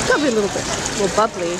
Probably a little bit more bubbly.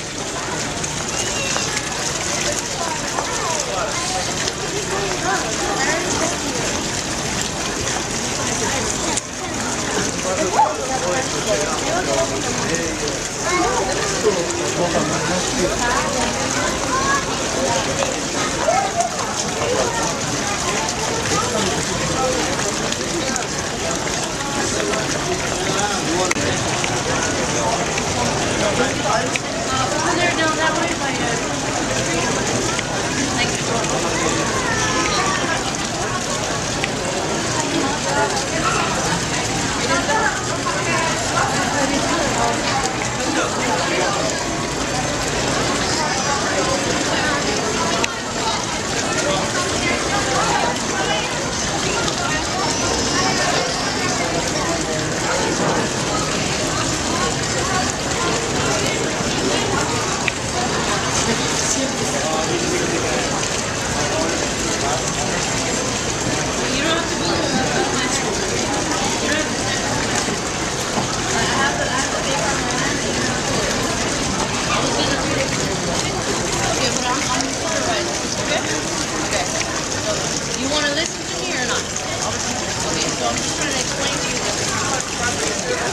You want to listen to me or not? Okay, so I'm just trying to explain to you this.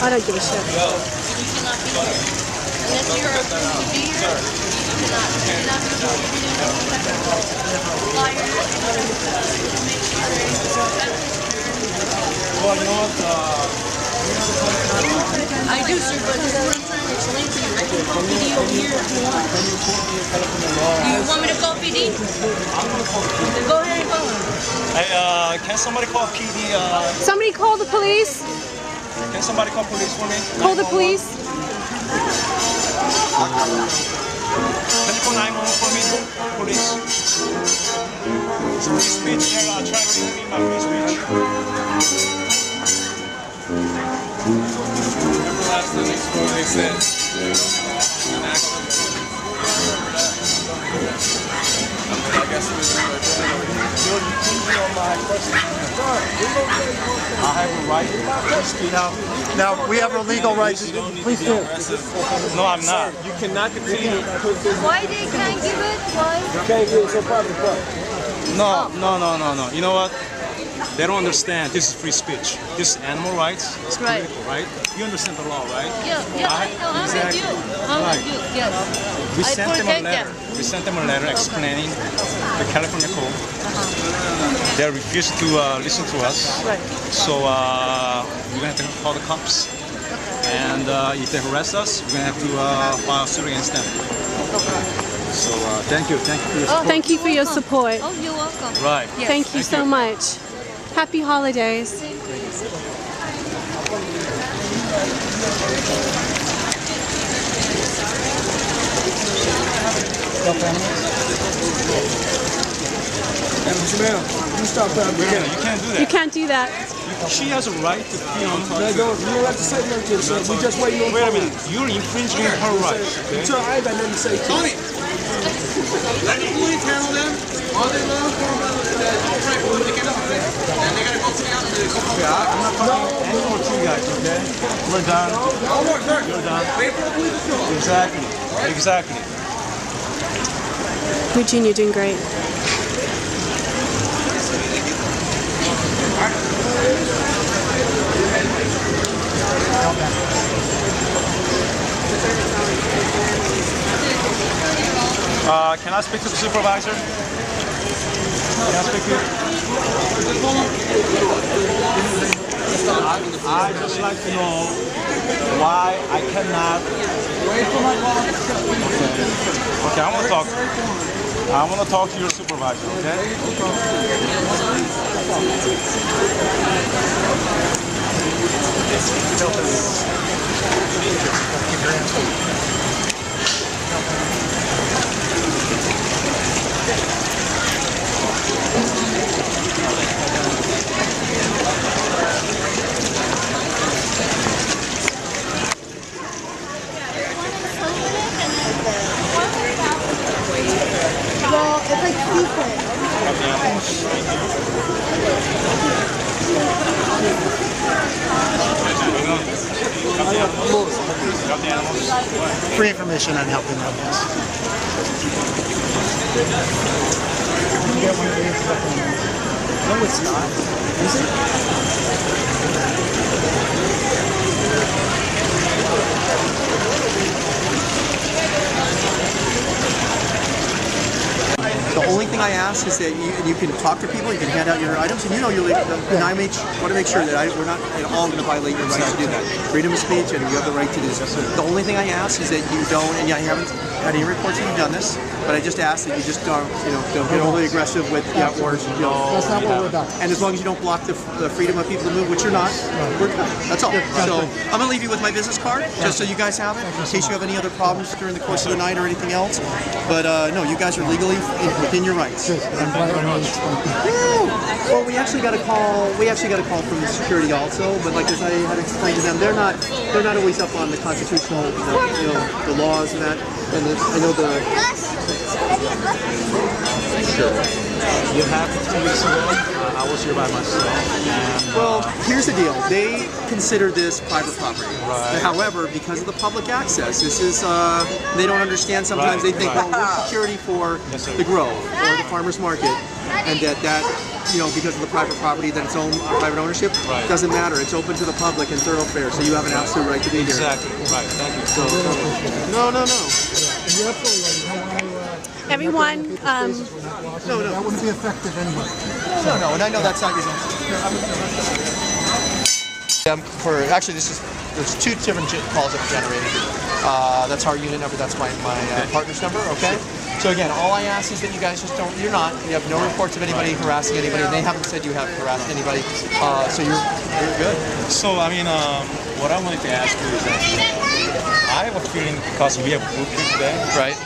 I don't give a shit. You cannot be here. Unless you're approved to be here, you cannot be here. Flyers, make sure I do, sir, but this is what I'm trying to explain to you. I can call PD over here if you want. Do you want me to call PD? Go ahead and call him. Hey, can somebody call PD? Somebody call the police. Can somebody call police for me? Call the police. Can you call 911 for me, police? It's free speech. They're trying to limit my free speech. Remember last time they said an accident? I guess it was I have a right to speak. Now we have our legal rights. Please do. No, I'm not. You cannot continue to put this. Why they can't give it? Why? Okay, it's a private club. No. You know what? They don't understand. This is free speech. This is animal rights. It's Right. political, right? You understand the law, right? Yeah, I know. I'm with you. I'm with you. Yes. We I sent them a protect letter. them. We sent them a letter explaining the California code. They refused to listen to us. Right. So we're gonna have to call the cops. And if they harass us, we're gonna have to file a suit against them. So thank you for your support. Thank you for your support. Oh, you're welcome. Right. Yes. Thank you so much. Happy holidays. You stop that. Wait a minute, you can't do You that. can't do that. She has a right to be on You don't have to say nothing, sir. We just waiting on Wait a minute, you're infringing her rights. Okay? So I ain't got nothing to say. Tony! Let the police handle them. All they love for they get up there. And they gotta go to the other. Okay, I'm not talking anymore to you guys, okay? We're done. You're done. Exactly. Eugene, you're doing great. Can I speak to the supervisor? Can I speak to you? I just like to know why I cannot. Okay, I want to talk to your supervisor, Well, it's like sequence. Free information on helping others. No, it's not. Is it? The only thing I ask is that you can talk to people, you can hand out your items, and you know your and I want to make sure that we're not at all going to violate your rights to do that. Freedom of speech, and you have the right to do this. The only thing I ask is that you don't, and yeah, you haven't had any reports that you've done this, but I just ask that you just don't get overly aggressive with or That's not what we're about. and as long as you don't block the freedom of people to move, which you're not, we're good. That's all. So I'm gonna leave you with my business card, just so you guys have it, in case you have any other problems during the course of the night or anything else. But no, you guys are legally within your rights. I'm glad I know you explained that. Well, we actually got a call. We actually got a call from the security also, but like as I had explained to them, they're not always up on the constitutional, the laws and that. And I know the. Sure. You have 2 weeks ago, I was here by myself. And, Well, here's the deal. They consider this private property. Right. However, because of the public access, this is they don't understand. Sometimes Right, they think, right. well, we're security for Yes, sir. the Grove or the farmers market, and that because of the private property that it's owned private ownership Right. doesn't matter. It's open to the public and thoroughfare, so you have an absolute right to be here. exactly. Right. Thank you. So, no. And you're absolutely right. You don't want to. Everyone, No. That wouldn't be effective anyway. No, and I know that's not your. Actually, there's 2 different calls that are generated. That's our unit number. That's my partner's number. Okay. So again, all I ask is that you guys just don't. You have no reports of anybody harassing anybody, and they haven't said you have harassed anybody. So you're good. So, I mean, what I wanted to ask you is that I have a feeling because we have group here today, Right.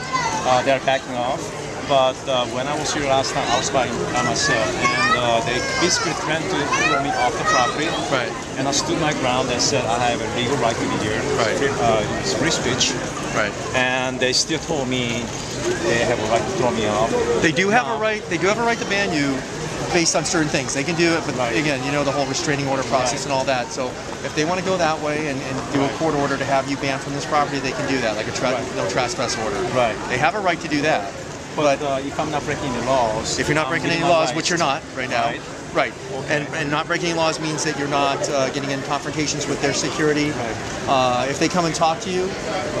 they're backing off. But when I was here last time, I was by myself, and they basically threatened to throw me off the property. Right. And I stood my ground and said I have a legal right to be here. Right. It's free speech. Right. And they still told me they have a right to throw me off. They do have a right. They do have a right to ban you based on certain things. They can do it, but Right. again, the whole restraining order process and all that. So if they want to go that way and do a court order to have you banned from this property, they can do that, like a no trespass order. Right. They have a right to do that. But if I'm not breaking the laws, If you're not I'm breaking within any my laws, rights. which you're not right now, Right. right? And not breaking any laws means that you're not getting in confrontations with their security. If they come and talk to you,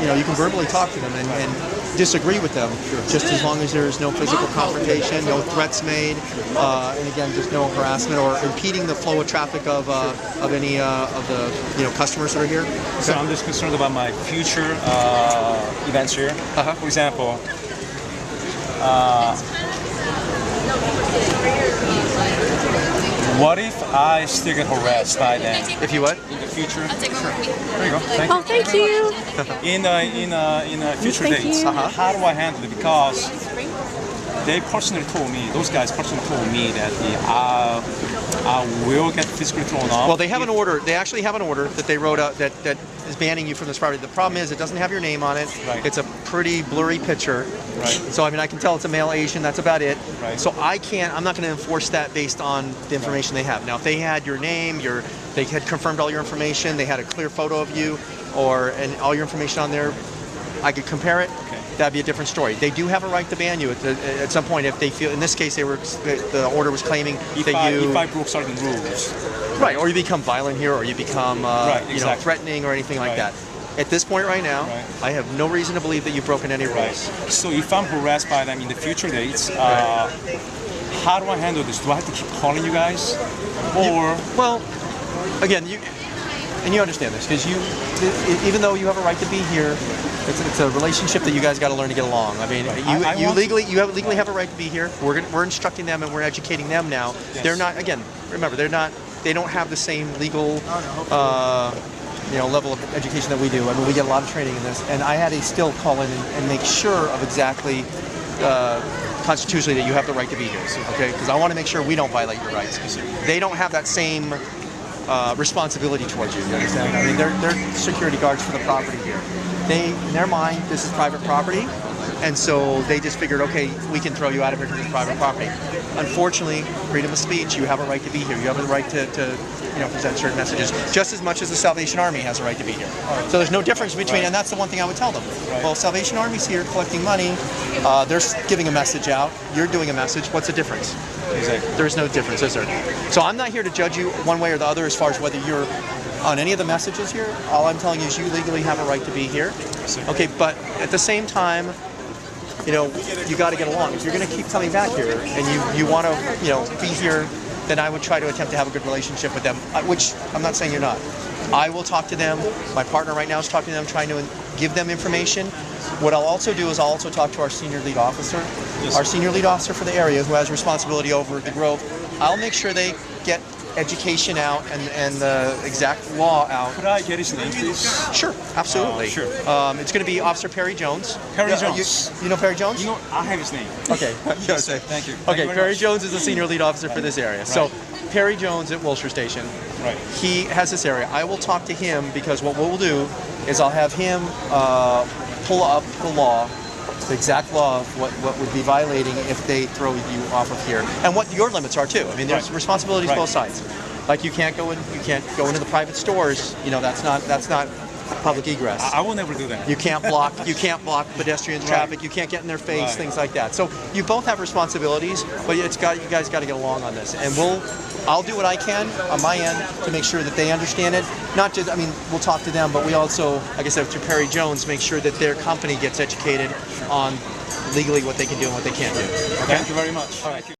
you can verbally talk to them and disagree with them, just as long as there's no physical confrontation, no threats made, and again, just no harassment or impeding the flow of traffic of any of the customers that are here. So I'm just concerned about my future events here. Uh-huh. For example, what if I still get harassed by them If you what? in the future? I'll take over. There you go. Thank oh, thank you. you. In future Thank dates, you. how do I handle it? Because they personally told me, those guys personally told me that I will get physically thrown off. Well, they have an order. They actually have an order that they wrote out that is banning you from this property. The problem is it doesn't have your name on it. Right. It's a pretty blurry picture. Right. So I can tell it's a male Asian. That's about it. Right. So I'm not going to enforce that based on the information they have. Now, if they had your name, they had confirmed all your information, they had a clear photo of you, and all your information on there, I could compare it. Okay. That'd be a different story. They do have a right to ban you at some point if they feel. In this case, the order was claiming if that if I broke certain rules. right, or you become violent here, or you become exactly. threatening or anything like Right. that. At this point right now, Right. I have no reason to believe that you've broken any Right. rules. So if I'm harassed by them in the future dates, how do I handle this? Do I have to keep calling you guys, or Well, again, you understand this because even though you have a right to be here, it's a relationship that you guys got to learn to get along. I mean, you legally have a right to be here. We're instructing them and we're educating them now. Yes. They're not. Again, remember, they don't have the same legal. Level of education that we do. I mean, we get a lot of training in this, and I had to still call in and make sure of exactly constitutionally that you have the right to be here. Okay, because I want to make sure we don't violate your rights. They don't have that same responsibility towards you. You understand? I mean, they're security guards for the property here. In their mind, this is private property. And so they just figured, okay, we can throw you out of here because it's private property. Unfortunately, freedom of speech, you have a right to be here. You have the right to present certain messages, just as much as the Salvation Army has a right to be here. So there's no difference between, and that's the one thing I would tell them. Well, Salvation Army's here collecting money, they're giving a message out, you're doing a message, what's the difference? Exactly. There's no difference, is there? So I'm not here to judge you one way or the other as far as whether you're on any of the messages here. All I'm telling you is you legally have a right to be here. Okay, but at the same time, you got to get along. If you're going to keep coming back here and you want to, be here, then I would try to attempt to have a good relationship with them, which I'm not saying you're not. I will talk to them. My partner right now is talking to them, trying to give them information. What I'll also do is I'll also talk to our senior lead officer, our senior lead officer for the area who has responsibility over the Grove. I'll make sure they get education out and the exact law out. Could I get his name, please? Sure, absolutely. Sure. It's going to be Officer Perry Jones. Perry Yeah, Jones. You know Perry Jones? You know, I have his name. Okay. Yes, sir. Thank you. Thank Okay, you very Perry much. Jones is the senior lead officer for this area. So Perry Jones at Wilshire Station. Right. He has this area. I will talk to him because what we'll do is I'll have him pull up the law, the exact law of what would be violating if they throw you off of here, and what your limits are too. I mean, there's responsibilities both sides. Like you can't go into the private stores. That's not public egress. I will never do that. You can't block pedestrian traffic. You can't get in their face, things like that. So you both have responsibilities, but you guys got to get along on this. And I'll do what I can on my end to make sure that they understand it. Not just, we'll talk to them, but we also, like I said, through Perry Jones, make sure that their company gets educated on legally what they can do and what they can't do. Okay? Thank you very much. All right.